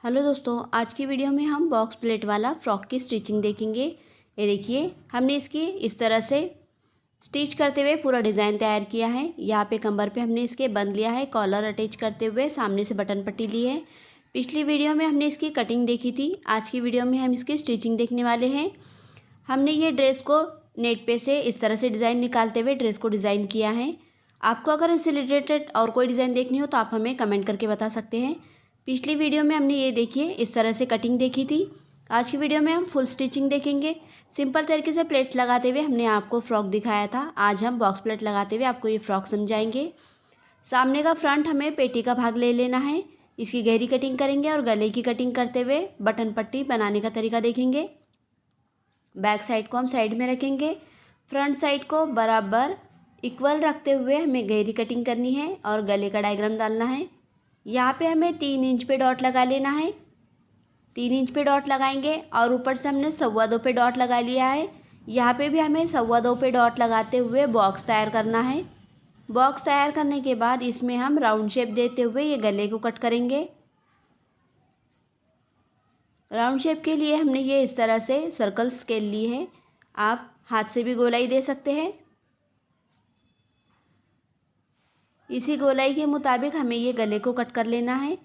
Hello दोस्तों, आज की वीडियो में हम बॉक्स प्लेट वाला फ्रॉक की स्टिचिंग देखेंगे। ये देखिए, हमने इसकी इस तरह से स्टिच करते हुए पूरा डिज़ाइन तैयार किया है। यहाँ पे कमर पे हमने इसके बंद लिया है, कॉलर अटैच करते हुए सामने से बटन पट्टी ली है। पिछली वीडियो में हमने इसकी कटिंग देखी थी, आज की वीडियो में हम इसकी स्टिचिंग देखने वाले हैं। हमने ये ड्रेस को नेट पे से इस तरह से डिज़ाइन निकालते हुए ड्रेस को डिज़ाइन किया है। आपको अगर इससे रिलेटेड और कोई डिज़ाइन देखनी हो तो आप हमें कमेंट करके बता सकते हैं। पिछली वीडियो में हमने ये देखिए इस तरह से कटिंग देखी थी। आज की वीडियो में हम फुल स्टिचिंग देखेंगे। सिंपल तरीके से प्लेट लगाते हुए हमने आपको फ्रॉक दिखाया था, आज हम बॉक्स प्लेट लगाते हुए आपको ये फ्रॉक समझाएंगे। सामने का फ्रंट हमें पेटी का भाग ले लेना है, इसकी गहरी कटिंग करेंगे और गले की कटिंग करते हुए बटन पट्टी बनाने का तरीका देखेंगे। बैक साइड को हम साइड में रखेंगे, फ्रंट साइड को बराबर इक्वल रखते हुए हमें गहरी कटिंग करनी है और गले का डायग्राम डालना है। यहाँ पे हमें 3 इंच पे डॉट लगा लेना है। 3 इंच पे डॉट लगाएंगे और ऊपर से हमने 2.25 पे डॉट लगा लिया है। यहाँ पे भी हमें 2.25 पे डॉट लगाते हुए बॉक्स तैयार करना है। बॉक्स तैयार करने के बाद इसमें हम राउंड शेप देते हुए ये गले को कट करेंगे। राउंड शेप के लिए हमने ये इस तरह से सर्कल स्केल ली है, आप हाथ से भी गोलाई दे सकते हैं। इसी गोलाई के मुताबिक हमें ये गले को कट कर लेना है।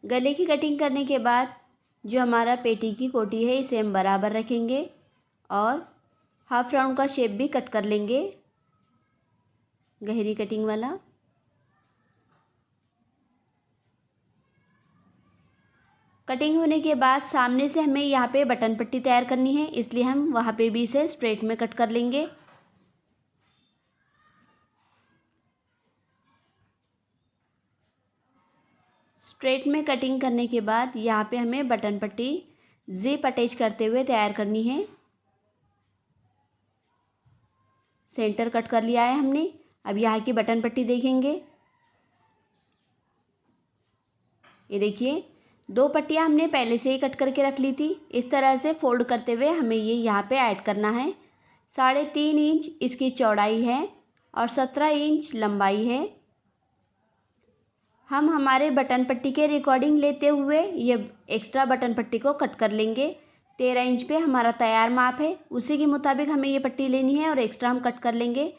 गले की कटिंग करने के बाद जो हमारा पेटी की कोटी है इसे हम बराबर रखेंगे और हाफ राउंड का शेप भी कट कर लेंगे, गहरी कटिंग वाला। कटिंग होने के बाद सामने से हमें यहाँ पे बटन पट्टी तैयार करनी है, इसलिए हम वहाँ पे भी इसे स्ट्रेट में कट कर लेंगे। स्ट्रेट में कटिंग करने के बाद यहाँ पे हमें बटन पट्टी जिप अटैच करते हुए तैयार करनी है। सेंटर कट कर लिया है हमने। अब यहाँ की बटन पट्टी देखेंगे। ये देखिए, 2 पट्टियाँ हमने पहले से ही कट करके रख ली थी। इस तरह से फोल्ड करते हुए हमें ये यहाँ पे ऐड करना है। 3.5 इंच इसकी चौड़ाई है और 17 इंच लंबाई है। हम हमारे बटन पट्टी के रिकॉर्डिंग लेते हुए ये एक्स्ट्रा बटन पट्टी को कट कर लेंगे। 13 इंच पे हमारा तैयार माप है, उसी के मुताबिक हमें ये पट्टी लेनी है और एक्स्ट्रा हम कट कर लेंगे।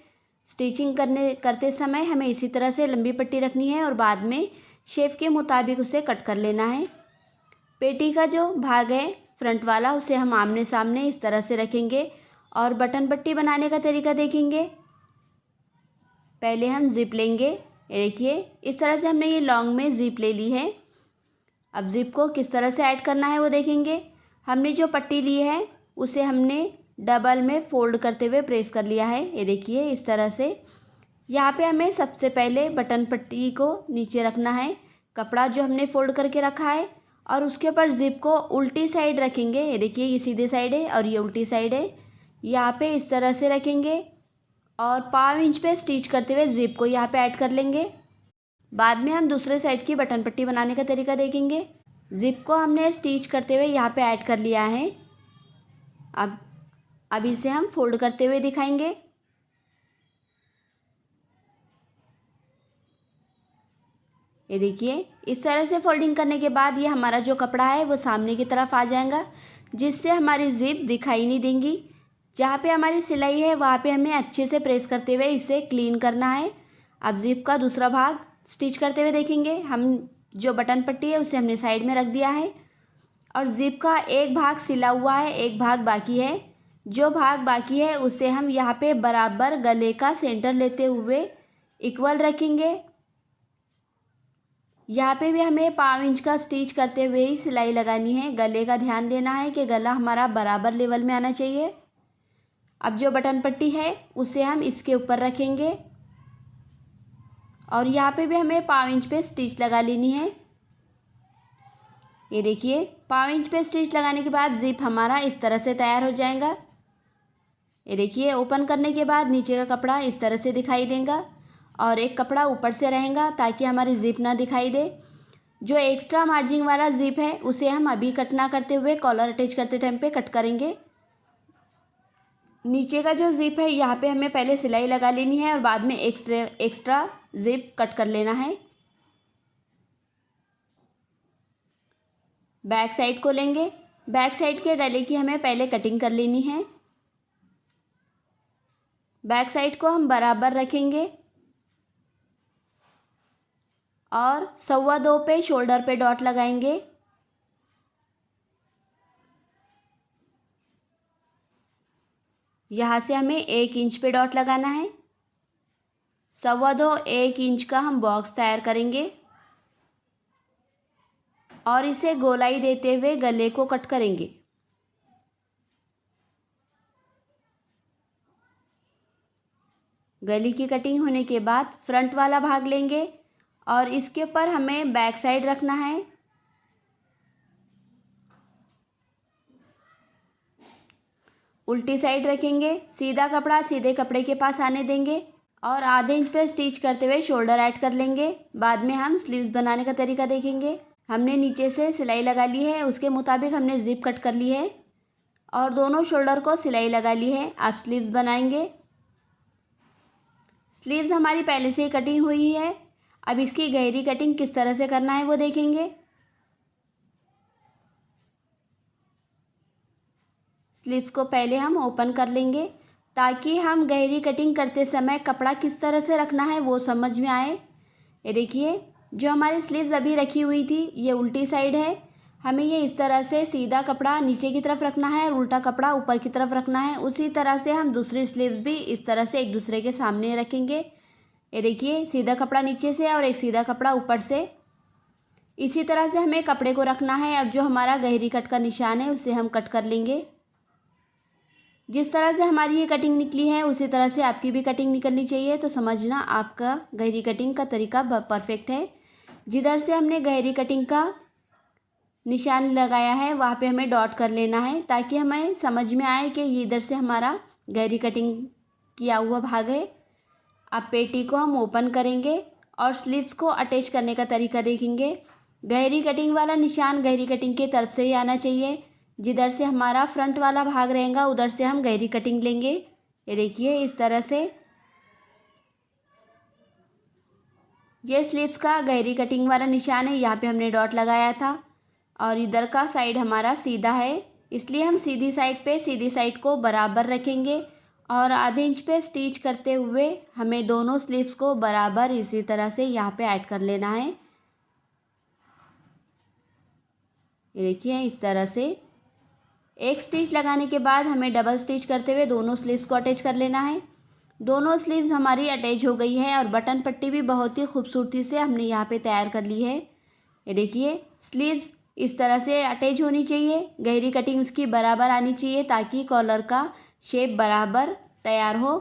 स्टिचिंग करते समय हमें इसी तरह से लंबी पट्टी रखनी है और बाद में शेप के मुताबिक उसे कट कर लेना है। पेटी का जो भाग है फ्रंट वाला उसे हम आमने सामने इस तरह से रखेंगे और बटन पट्टी बनाने का तरीका देखेंगे। पहले हम जिप लेंगे। ये देखिए, इस तरह से हमने ये लॉन्ग में जिप ले ली है। अब जिप को किस तरह से ऐड करना है वो देखेंगे। हमने जो पट्टी ली है उसे हमने डबल में फोल्ड करते हुए प्रेस कर लिया है। ये देखिए, इस तरह से यहाँ पे हमें सबसे पहले बटन पट्टी को नीचे रखना है, कपड़ा जो हमने फोल्ड करके रखा है, और उसके ऊपर जिप को उल्टी साइड रखेंगे। ये देखिए, ये सीधे साइड है और ये उल्टी साइड है। यहाँ पे इस तरह से रखेंगे और 5 इंच पे स्टिच करते हुए जिप को यहाँ पे ऐड कर लेंगे। बाद में हम दूसरे साइड की बटन पट्टी बनाने का तरीका देखेंगे। जिप को हमने स्टिच करते हुए यहाँ पे ऐड कर लिया है। अब इसे हम फोल्ड करते हुए दिखाएंगे। ये देखिए, इस तरह से फोल्डिंग करने के बाद ये हमारा जो कपड़ा है वो सामने की तरफ आ जाएगा, जिससे हमारी जिप दिखाई नहीं देंगी। जहाँ पे हमारी सिलाई है वहाँ पे हमें अच्छे से प्रेस करते हुए इसे क्लीन करना है। अब जिप का दूसरा भाग स्टिच करते हुए देखेंगे। हम जो बटन पट्टी है उसे हमने साइड में रख दिया है और जिप का एक भाग सिला हुआ है, एक भाग बाकी है। जो भाग बाकी है उसे हम यहाँ पे बराबर गले का सेंटर लेते हुए इक्वल रखेंगे। यहाँ पे भी हमें 5 इंच का स्टिच करते हुए ही सिलाई लगानी है। गले का ध्यान देना है कि गला हमारा बराबर लेवल में आना चाहिए। अब जो बटन पट्टी है उसे हम इसके ऊपर रखेंगे और यहाँ पे भी हमें 5 इंच पे स्टिच लगा लेनी है। ये देखिए, 5 इंच पे स्टिच लगाने के बाद जिप हमारा इस तरह से तैयार हो जाएगा। ये देखिए, ओपन करने के बाद नीचे का कपड़ा इस तरह से दिखाई देगा और एक कपड़ा ऊपर से रहेगा ताकि हमारी जिप ना दिखाई दे। जो एक्स्ट्रा मार्जिन वाला जिप है उसे हम अभी कट ना करते हुए कॉलर अटैच करते टाइम पे कट करेंगे। नीचे का जो ज़िप है यहाँ पे हमें पहले सिलाई लगा लेनी है और बाद में एक्स्ट्रा ज़िप कट कर लेना है। बैक साइड को लेंगे। बैक साइड के गले की हमें पहले कटिंग कर लेनी है। बैक साइड को हम बराबर रखेंगे और 2.25 पे शोल्डर पे डॉट लगाएंगे। यहाँ से हमें 1 इंच पे डॉट लगाना है। 2.25 1 इंच का हम बॉक्स तैयार करेंगे और इसे गोलाई देते हुए गले को कट करेंगे। गले की कटिंग होने के बाद फ्रंट वाला भाग लेंगे और इसके ऊपर हमें बैक साइड रखना है। उल्टी साइड रखेंगे। सीधा कपड़ा सीधे कपड़े के पास आने देंगे और आधे इंच पे स्टिच करते हुए शोल्डर ऐड कर लेंगे। बाद में हम स्लीव्स बनाने का तरीका देखेंगे। हमने नीचे से सिलाई लगा ली है, उसके मुताबिक हमने ज़िप कट कर ली है और दोनों शोल्डर को सिलाई लगा ली है। आप स्लीव्स बनाएंगे। स्लीव्स हमारी पहले से ही कटी हुई है। अब इसकी गहरी कटिंग किस तरह से करना है वो देखेंगे। स्लीव्स को पहले हम ओपन कर लेंगे ताकि हम गहरी कटिंग करते समय कपड़ा किस तरह से रखना है वो समझ में आए। ये देखिए, जो हमारी स्लीव्स अभी रखी हुई थी ये उल्टी साइड है। हमें ये इस तरह से सीधा कपड़ा नीचे की तरफ रखना है और उल्टा कपड़ा ऊपर की तरफ रखना है। उसी तरह से हम दूसरी स्लीव्स भी इस तरह से एक दूसरे के सामने रखेंगे। ये देखिए, सीधा कपड़ा नीचे से और एक सीधा कपड़ा ऊपर से। इसी तरह से हमें कपड़े को रखना है और जो हमारा गहरी कट का निशान है उसे हम कट कर लेंगे। जिस तरह से हमारी ये कटिंग निकली है उसी तरह से आपकी भी कटिंग निकलनी चाहिए, तो समझना आपका गहरी कटिंग का तरीका परफेक्ट है। जिधर से हमने गहरी कटिंग का निशान लगाया है वहाँ पे हमें डॉट कर लेना है ताकि हमें समझ में आए कि ये इधर से हमारा गहरी कटिंग किया हुआ भाग है। अब पेटी को हम ओपन करेंगे और स्लीव्स को अटैच करने का तरीका देखेंगे। गहरी कटिंग वाला निशान गहरी कटिंग की तरफ से ही आना चाहिए। जिधर से हमारा फ्रंट वाला भाग रहेगा उधर से हम गहरी कटिंग लेंगे। ये देखिए, इस तरह से ये स्लीव्स का गहरी कटिंग वाला निशान है। यहाँ पे हमने डॉट लगाया था और इधर का साइड हमारा सीधा है, इसलिए हम सीधी साइड को बराबर रखेंगे और आधे इंच पे स्टिच करते हुए हमें दोनों स्लीव्स को बराबर इसी तरह से यहाँ पे ऐड कर लेना है। ये देखिए, इस तरह से एक स्टिच लगाने के बाद हमें डबल स्टिच करते हुए दोनों स्लीव्स को अटैच कर लेना है। दोनों स्लीव्स हमारी अटैच हो गई है और बटन पट्टी भी बहुत ही खूबसूरती से हमने यहाँ पे तैयार कर ली है। ये देखिए, स्लीव्स इस तरह से अटैच होनी चाहिए। गहरी कटिंग उसकी बराबर आनी चाहिए ताकि कॉलर का शेप बराबर तैयार हो।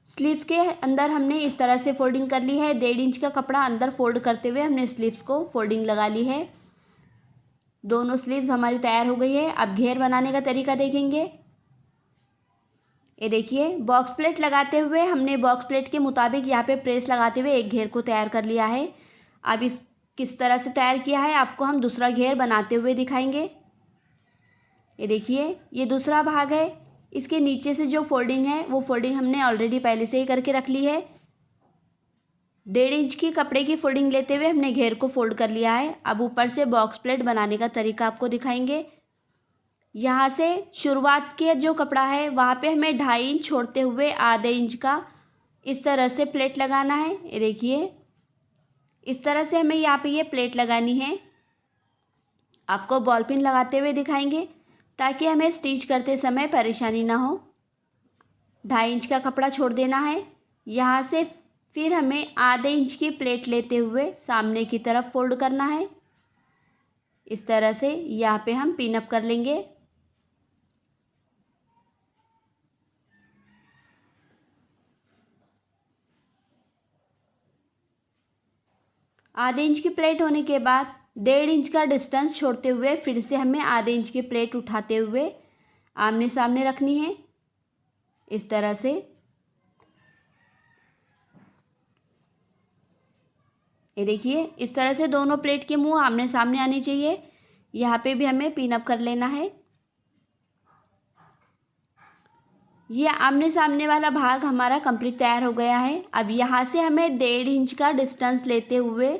स्लीव्स के अंदर हमने इस तरह से फोल्डिंग कर ली है। 1.5 इंच का कपड़ा अंदर फोल्ड करते हुए हमने स्लीव्स को फोल्डिंग लगा ली है। दोनों स्लीव्स हमारी तैयार हो गई है। अब घेर बनाने का तरीका देखेंगे। ये देखिए, बॉक्स प्लेट लगाते हुए हमने बॉक्स प्लेट के मुताबिक यहाँ पे प्रेस लगाते हुए एक घेर को तैयार कर लिया है। अब इस किस तरह से तैयार किया है आपको हम दूसरा घेर बनाते हुए दिखाएंगे। ये देखिए, ये दूसरा भाग है। इसके नीचे से जो फोल्डिंग है वो फोल्डिंग हमने ऑलरेडी पहले से ही करके रख ली है। 1.5 इंच की कपड़े की फोल्डिंग लेते हुए हमने घेर को फोल्ड कर लिया है। अब ऊपर से बॉक्स प्लेट बनाने का तरीका आपको दिखाएंगे। यहाँ से शुरुआत के जो कपड़ा है वहाँ पे हमें 2.5 इंच छोड़ते हुए आधे इंच का इस तरह से प्लेट लगाना है। ये देखिए, इस तरह से हमें यहाँ पे ये प्लेट लगानी है। आपको बॉल पिन लगाते हुए दिखाएंगे ताकि हमें स्टिच करते समय परेशानी ना हो। 2.5 इंच का कपड़ा छोड़ देना है। यहाँ से फिर हमें आधे इंच की प्लेट लेते हुए सामने की तरफ फोल्ड करना है। इस तरह से यहाँ पे हम पिन अप कर लेंगे। आधे इंच की प्लेट होने के बाद 1.5 इंच का डिस्टेंस छोड़ते हुए फिर से हमें आधे इंच की प्लेट उठाते हुए आमने सामने रखनी है। इस तरह से ये देखिए, इस तरह से दोनों प्लेट के मुंह आमने सामने आने चाहिए। यहाँ पे भी हमें पिन अप कर लेना है। ये आमने सामने वाला भाग हमारा कंप्लीट तैयार हो गया है। अब यहाँ से हमें 1.5 इंच का डिस्टेंस लेते हुए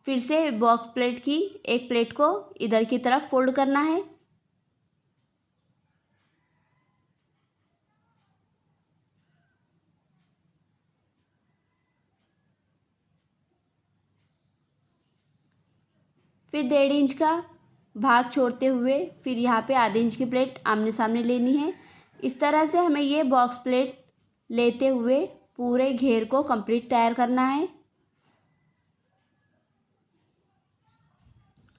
फिर से बॉक्स प्लेट की एक प्लेट को इधर की तरफ फोल्ड करना है। फिर 1.5 इंच का भाग छोड़ते हुए फिर यहाँ पे आधे इंच की प्लेट आमने सामने लेनी है। इस तरह से हमें ये बॉक्स प्लेट लेते हुए पूरे घेर को कंप्लीट तैयार करना है।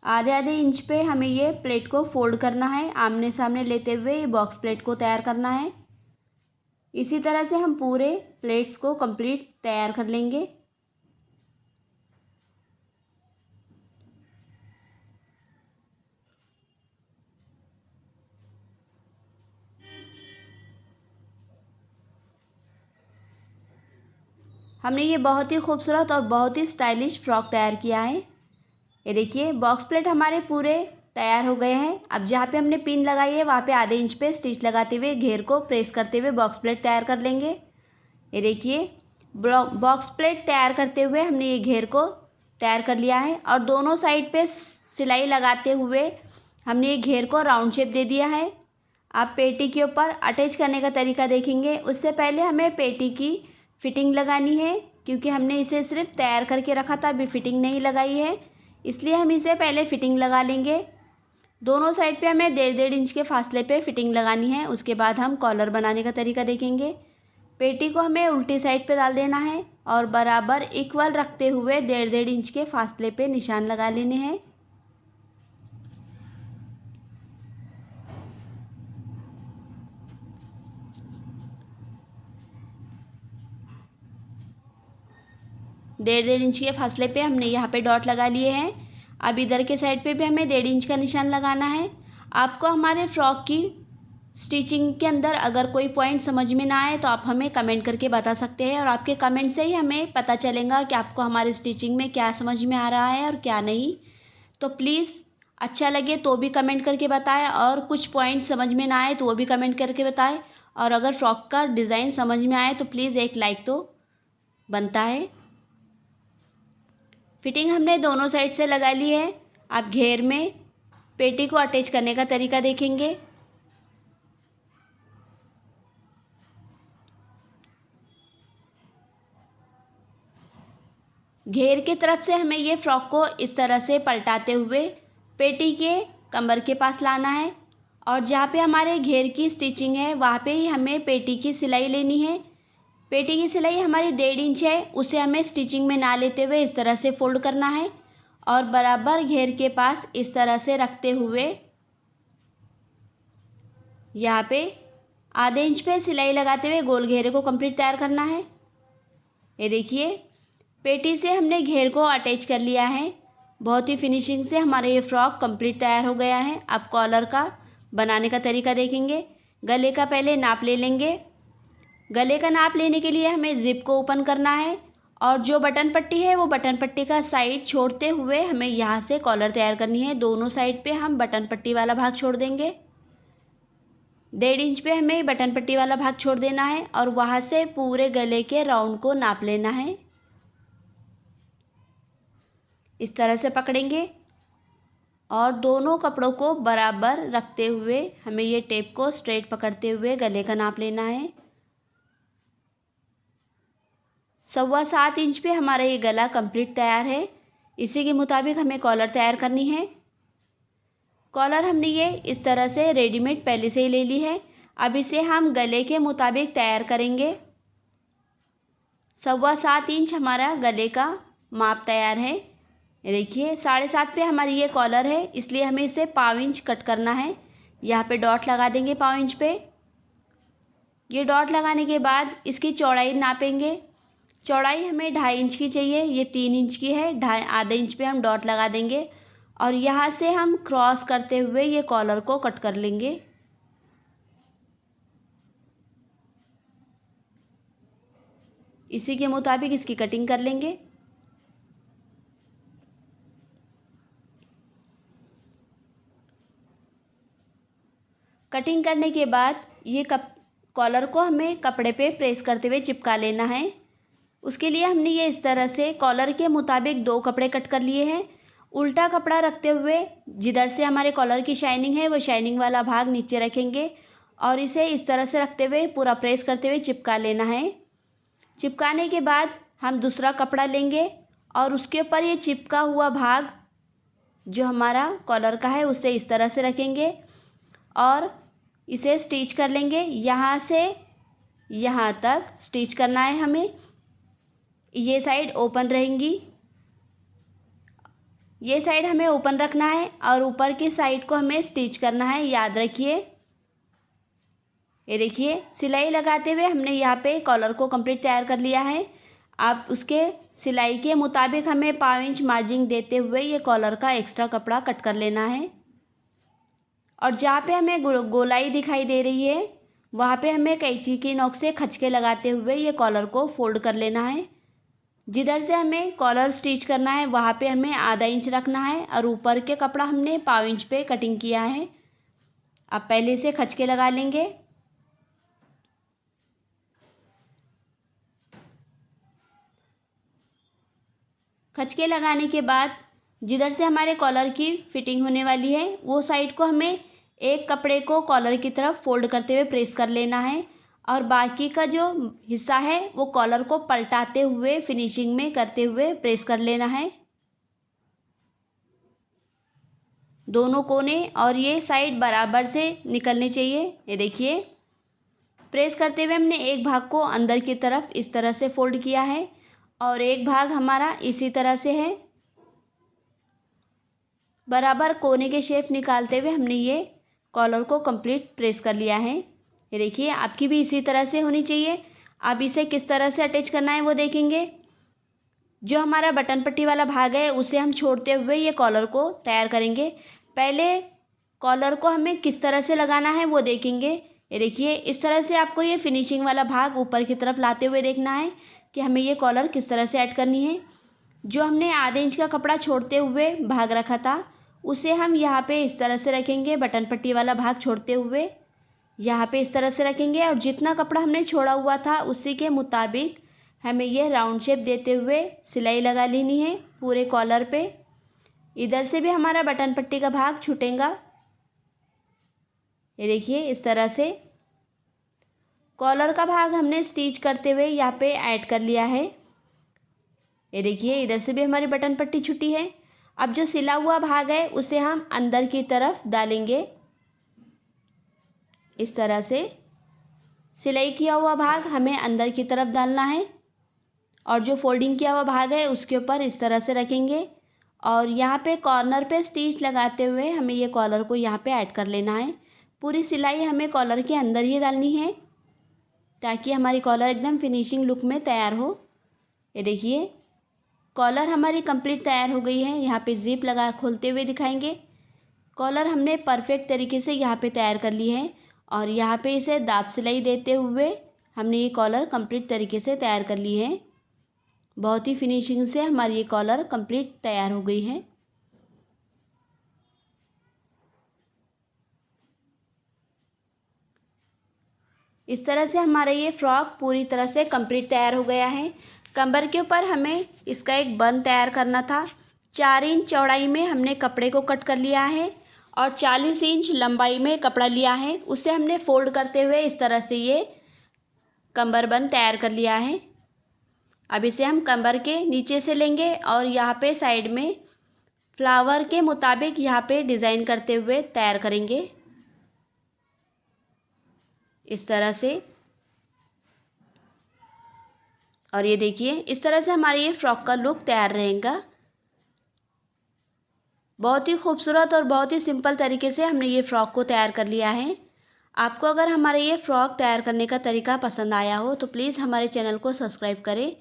आधे आधे इंच पे हमें ये प्लेट को फोल्ड करना है, आमने सामने लेते हुए ये बॉक्स प्लेट को तैयार करना है। इसी तरह से हम पूरे प्लेट्स को कंप्लीट तैयार कर लेंगे। हमने ये बहुत ही खूबसूरत और बहुत ही स्टाइलिश फ्रॉक तैयार किया है। ये देखिए बॉक्स प्लेट हमारे पूरे तैयार हो गए हैं। अब जहाँ पे हमने पिन लगाई है वहाँ पे आधे इंच पे स्टिच लगाते हुए घेर को प्रेस करते हुए बॉक्स प्लेट तैयार कर लेंगे। ये देखिए बॉक्स प्लेट तैयार करते हुए हमने ये घेर को तैयार कर लिया है और दोनों साइड पे सिलाई लगाते हुए हमने ये घेर को राउंड शेप दे दिया है। आप पेटी के ऊपर अटैच करने का तरीका देखेंगे। उससे पहले हमें पेटी की फिटिंग लगानी है, क्योंकि हमने इसे सिर्फ तैयार करके रखा था, अभी फिटिंग नहीं लगाई है, इसलिए हम इसे पहले फिटिंग लगा लेंगे। दोनों साइड पे हमें 1.5 इंच के फासले पे फिटिंग लगानी है। उसके बाद हम कॉलर बनाने का तरीका देखेंगे। पेटी को हमें उल्टी साइड पे डाल देना है और बराबर इक्वल रखते हुए 1.5 इंच के फासले पे निशान लगा लेने हैं। डेढ़ इंच के फासले पे हमने यहाँ पे डॉट लगा लिए हैं। अब इधर के साइड पे भी हमें 1.5 इंच का निशान लगाना है। आपको हमारे फ्रॉक की स्टिचिंग के अंदर अगर कोई पॉइंट समझ में ना आए तो आप हमें कमेंट करके बता सकते हैं, और आपके कमेंट से ही हमें पता चलेगा कि आपको हमारी स्टिचिंग में क्या समझ में आ रहा है और क्या नहीं। तो प्लीज़ अच्छा लगे तो भी कमेंट करके बताएं, और कुछ पॉइंट समझ में ना आए तो वो भी कमेंट करके बताएं, और अगर फ्रॉक का डिज़ाइन समझ में आए तो प्लीज़ एक लाइक तो बनता है। फिटिंग हमने दोनों साइड से लगा ली है। आप घेर में पेटी को अटैच करने का तरीका देखेंगे। घेर की तरफ से हमें ये फ्रॉक को इस तरह से पलटाते हुए पेटी के कमर के पास लाना है, और जहाँ पे हमारे घेर की स्टिचिंग है वहाँ पे ही हमें पेटी की सिलाई लेनी है। पेटी की सिलाई हमारी 1.5 इंच है, उसे हमें स्टिचिंग में ना लेते हुए इस तरह से फोल्ड करना है और बराबर घेर के पास इस तरह से रखते हुए यहाँ पे आधे इंच पे सिलाई लगाते हुए गोल घेरे को कंप्लीट तैयार करना है। ये देखिए पेटी से हमने घेर को अटैच कर लिया है। बहुत ही फिनिशिंग से हमारा ये फ्रॉक कंप्लीट तैयार हो गया है। अब कॉलर का बनाने का तरीका देखेंगे। गले का पहले नाप ले लेंगे। गले का नाप लेने के लिए हमें ज़िप को ओपन करना है, और जो बटन पट्टी है वो बटन पट्टी का साइड छोड़ते हुए हमें यहाँ से कॉलर तैयार करनी है। दोनों साइड पे हम बटन पट्टी वाला भाग छोड़ देंगे। 1.5 इंच पे हमें बटन पट्टी वाला भाग छोड़ देना है और वहाँ से पूरे गले के राउंड को नाप लेना है। इस तरह से पकड़ेंगे और दोनों कपड़ों को बराबर रखते हुए हमें ये टेप को स्ट्रेट पकड़ते हुए गले का नाप लेना है। 7.25 इंच पे हमारा ये गला कंप्लीट तैयार है। इसी के मुताबिक हमें कॉलर तैयार करनी है। कॉलर हमने ये इस तरह से रेडीमेड पहले से ही ले ली है। अब इसे हम गले के मुताबिक तैयार करेंगे। 7.25 इंच हमारा गले का माप तैयार है। ये देखिए 7.5 पे हमारी ये कॉलर है, इसलिए हमें इसे 1/4 इंच कट करना है। यहाँ पे डॉट लगा देंगे 1/4 इंच पे। ये डॉट लगाने के बाद इसकी चौड़ाई नापेंगे। चौड़ाई हमें 2.5 इंच की चाहिए, ये 3 इंच की है। आधे इंच पे हम डॉट लगा देंगे और यहाँ से हम क्रॉस करते हुए ये कॉलर को कट कर लेंगे। इसी के मुताबिक इसकी कटिंग कर लेंगे। कटिंग करने के बाद ये कॉलर को हमें कपड़े पे प्रेस करते हुए चिपका लेना है। उसके लिए हमने ये इस तरह से कॉलर के मुताबिक 2 कपड़े कट कर लिए हैं। उल्टा कपड़ा रखते हुए जिधर से हमारे कॉलर की शाइनिंग है वो शाइनिंग वाला भाग नीचे रखेंगे और इसे इस तरह से रखते हुए पूरा प्रेस करते हुए चिपका लेना है। चिपकाने के बाद हम दूसरा कपड़ा लेंगे और उसके ऊपर ये चिपका हुआ भाग जो हमारा कॉलर का है उसे इस तरह से रखेंगे और इसे स्टिच कर लेंगे। यहाँ से यहाँ तक स्टिच करना है हमें। ये साइड ओपन रहेंगी, ये साइड हमें ओपन रखना है और ऊपर की साइड को हमें स्टिच करना है, याद रखिए। ये देखिए सिलाई लगाते हुए हमने यहाँ पे कॉलर को कंप्लीट तैयार कर लिया है। आप उसके सिलाई के मुताबिक हमें 5 इंच मार्जिन देते हुए ये कॉलर का एक्स्ट्रा कपड़ा कट कर लेना है और जहाँ पे हमें गोलाई दिखाई दे रही है वहाँ पे हमें कैंची की नोक से खचके लगाते हुए ये कॉलर को फोल्ड कर लेना है। जिधर से हमें कॉलर स्टिच करना है वहाँ पे हमें आधा इंच रखना है और ऊपर के कपड़ा हमने 5 इंच पे कटिंग किया है। अब पहले से खचके लगा लेंगे। खचके लगाने के बाद जिधर से हमारे कॉलर की फिटिंग होने वाली है वो साइड को हमें एक कपड़े को कॉलर की तरफ फोल्ड करते हुए प्रेस कर लेना है और बाकी का जो हिस्सा है वो कॉलर को पलटाते हुए फिनिशिंग में करते हुए प्रेस कर लेना है दोनों कोने और ये साइड बराबर से निकलने चाहिए। ये देखिए प्रेस करते हुए हमने एक भाग को अंदर की तरफ इस तरह से फोल्ड किया है और एक भाग हमारा इसी तरह से है। बराबर कोने के शेप निकालते हुए हमने ये कॉलर को कंप्लीट प्रेस कर लिया है। ये देखिए आपकी भी इसी तरह से होनी चाहिए। आप इसे किस तरह से अटैच करना है वो देखेंगे। जो हमारा बटन पट्टी वाला भाग है उसे हम छोड़ते हुए ये कॉलर को तैयार करेंगे। पहले कॉलर को हमें किस तरह से लगाना है वो देखेंगे। ये देखिए इस तरह से आपको ये फिनिशिंग वाला भाग ऊपर की तरफ लाते हुए देखना है कि हमें ये कॉलर किस तरह से ऐड करनी है। जो हमने आधे इंच का कपड़ा छोड़ते हुए भाग रखा था उसे हम यहाँ पे इस तरह से रखेंगे। बटन पट्टी वाला भाग छोड़ते हुए यहाँ पे इस तरह से रखेंगे और जितना कपड़ा हमने छोड़ा हुआ था उसी के मुताबिक हमें यह राउंड शेप देते हुए सिलाई लगा लेनी है पूरे कॉलर पे। इधर से भी हमारा बटन पट्टी का भाग छूटेगा। ये देखिए इस तरह से कॉलर का भाग हमने स्टिच करते हुए यहाँ पे ऐड कर लिया है। ये देखिए इधर से भी हमारी बटन पट्टी छुटी है। अब जो सिला हुआ भाग है उसे हम अंदर की तरफ डालेंगे। इस तरह से सिलाई किया हुआ भाग हमें अंदर की तरफ डालना है और जो फोल्डिंग किया हुआ भाग है उसके ऊपर इस तरह से रखेंगे और यहाँ पे कॉर्नर पे स्टिच लगाते हुए हमें ये कॉलर को यहाँ पे ऐड कर लेना है। पूरी सिलाई हमें कॉलर के अंदर ही डालनी है ताकि हमारी कॉलर एकदम फिनिशिंग लुक में तैयार हो। ये देखिए कॉलर हमारी कंप्लीट तैयार हो गई है। यहाँ पे जिप लगा खोलते हुए दिखाएंगे। कॉलर हमने परफेक्ट तरीके से यहाँ पे तैयार कर ली है और यहाँ पे इसे दाब सिलाई देते हुए हमने ये कॉलर कंप्लीट तरीके से तैयार कर ली है। बहुत ही फिनिशिंग से हमारी ये कॉलर कंप्लीट तैयार हो गई है। इस तरह से हमारा ये फ्रॉक पूरी तरह से कंप्लीट तैयार हो गया है। कमर के ऊपर हमें इसका एक बन तैयार करना था। 4 इंच चौड़ाई में हमने कपड़े को कट कर लिया है और 40 इंच लंबाई में कपड़ा लिया है। उसे हमने फोल्ड करते हुए इस तरह से ये कमर बन तैयार कर लिया है। अब इसे हम कमर के नीचे से लेंगे और यहाँ पे साइड में फ्लावर के मुताबिक यहाँ पे डिज़ाइन करते हुए तैयार करेंगे इस तरह से। और ये देखिए इस तरह से हमारी ये फ्रॉक का लुक तैयार रहेगा। बहुत ही खूबसूरत और बहुत ही सिंपल तरीके से हमने ये फ़्रॉक को तैयार कर लिया है। आपको अगर हमारा ये फ़्रॉक तैयार करने का तरीका पसंद आया हो तो प्लीज़ हमारे चैनल को सब्सक्राइब करें